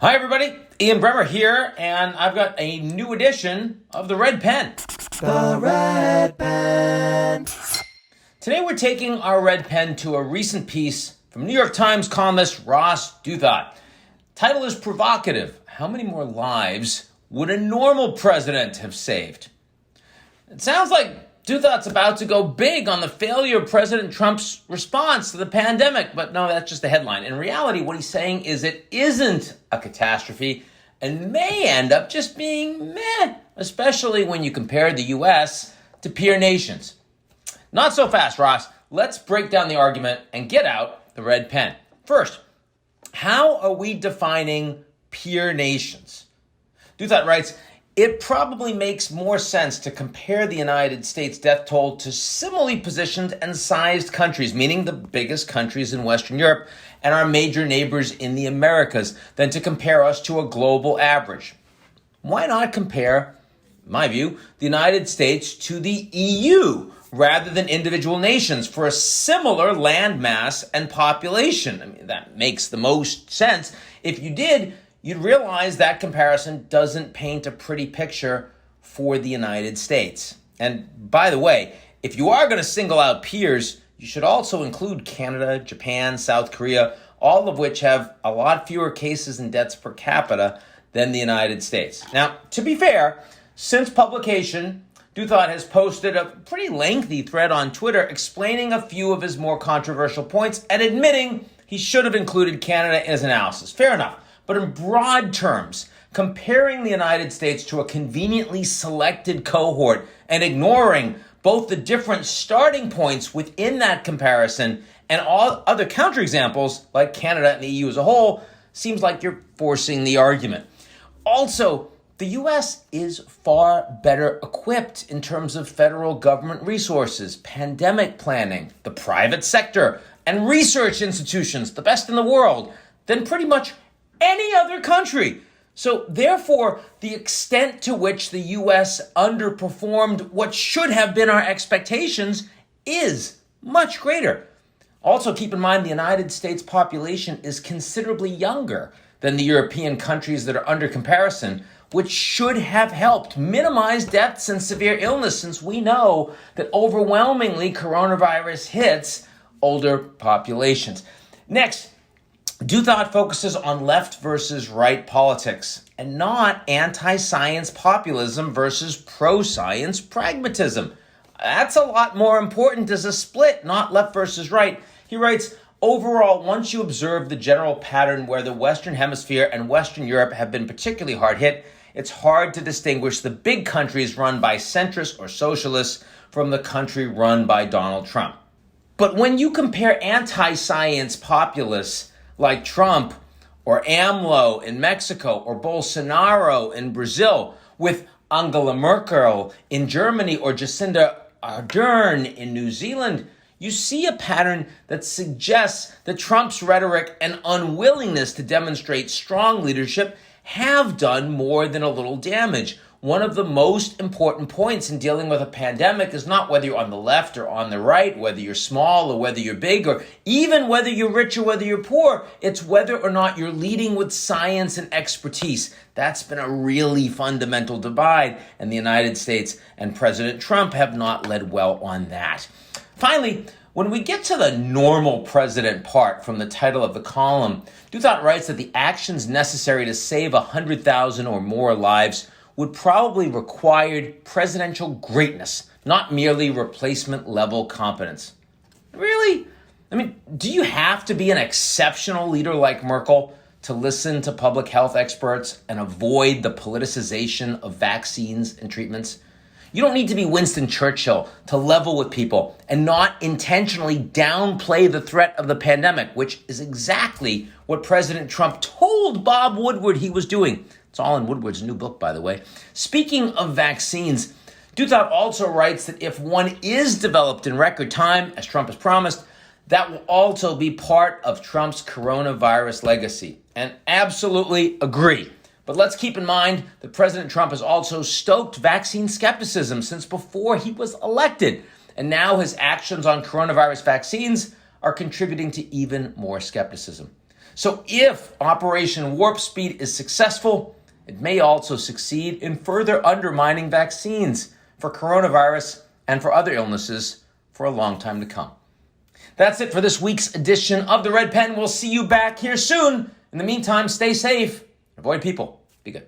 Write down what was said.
Hi everybody, Ian Bremmer here, and I've got a new edition of The Red Pen. The Red Pen. Today we're taking our red pen to a recent piece from New York Times columnist Ross Douthat. Title is Provocative. How many more lives would a normal president have saved? It sounds like Douthat's about to go big on the failure of President Trump's response to the pandemic, but no, that's just the headline. In reality, what he's saying is it isn't a catastrophe and may end up just being meh, especially when you compare the U.S. to peer nations. Not so fast, Ross. Let's break down the argument and get out the red pen. First, how are we defining peer nations? Douthat writes, it probably makes more sense to compare the United States death toll to similarly positioned and sized countries, meaning the biggest countries in Western Europe and our major neighbors in the Americas, than to compare us to a global average. Why not compare, in my view, the United States to the EU rather than individual nations for a similar landmass and population? I mean, that makes the most sense. If you did, you'd realize that comparison doesn't paint a pretty picture for the United States. And by the way, if you are going to single out peers, you should also include Canada, Japan, South Korea, all of which have a lot fewer cases and deaths per capita than the United States. Now, to be fair, since publication, Douthat has posted a pretty lengthy thread on Twitter explaining a few of his more controversial points and admitting he should have included Canada in his analysis. Fair enough. But in broad terms, comparing the United States to a conveniently selected cohort and ignoring both the different starting points within that comparison and all other counterexamples like Canada and the EU as a whole seems like you're forcing the argument. Also, the U.S. is far better equipped in terms of federal government resources, pandemic planning, the private sector, and research institutions, the best in the world, than pretty much any other country. So therefore, the extent to which the U.S. underperformed what should have been our expectations is much greater. Also, keep in mind the United States population is considerably younger than the European countries that are under comparison, which should have helped minimize deaths and severe illness, since we know that overwhelmingly coronavirus hits older populations. Next, Douthat focuses on left versus right politics and not anti-science populism versus pro-science pragmatism. That's a lot more important as a split, not left versus right. He writes, overall, once you observe the general pattern where the Western Hemisphere and Western Europe have been particularly hard hit, it's hard to distinguish the big countries run by centrists or socialists from the country run by Donald Trump. But when you compare anti-science populists like Trump or AMLO in Mexico or Bolsonaro in Brazil with Angela Merkel in Germany or Jacinda Ardern in New Zealand, you see a pattern that suggests that Trump's rhetoric and unwillingness to demonstrate strong leadership have done more than a little damage. One of the most important points in dealing with a pandemic is not whether you're on the left or on the right, whether you're small or whether you're big, or even whether you're rich or whether you're poor. It's whether or not you're leading with science and expertise. That's been a really fundamental divide, and the United States and President Trump have not led well on that. Finally, when we get to the normal president part from the title of the column, Douthat writes that the actions necessary to save 100,000 or more lives would probably require presidential greatness, not merely replacement-level competence. Really? I mean, do you have to be an exceptional leader like Merkel to listen to public health experts and avoid the politicization of vaccines and treatments? You don't need to be Winston Churchill to level with people and not intentionally downplay the threat of the pandemic, which is exactly what President Trump told Bob Woodward he was doing. It's all in Woodward's new book, by the way. Speaking of vaccines, Douthat also writes that if one is developed in record time, as Trump has promised, that will also be part of Trump's coronavirus legacy. And absolutely agree. But let's keep in mind that President Trump has also stoked vaccine skepticism since before he was elected. And now his actions on coronavirus vaccines are contributing to even more skepticism. So if Operation Warp Speed is successful, it may also succeed in further undermining vaccines for coronavirus and for other illnesses for a long time to come. That's it for this week's edition of The Red Pen. We'll see you back here soon. In the meantime, stay safe. Avoid people. Be good.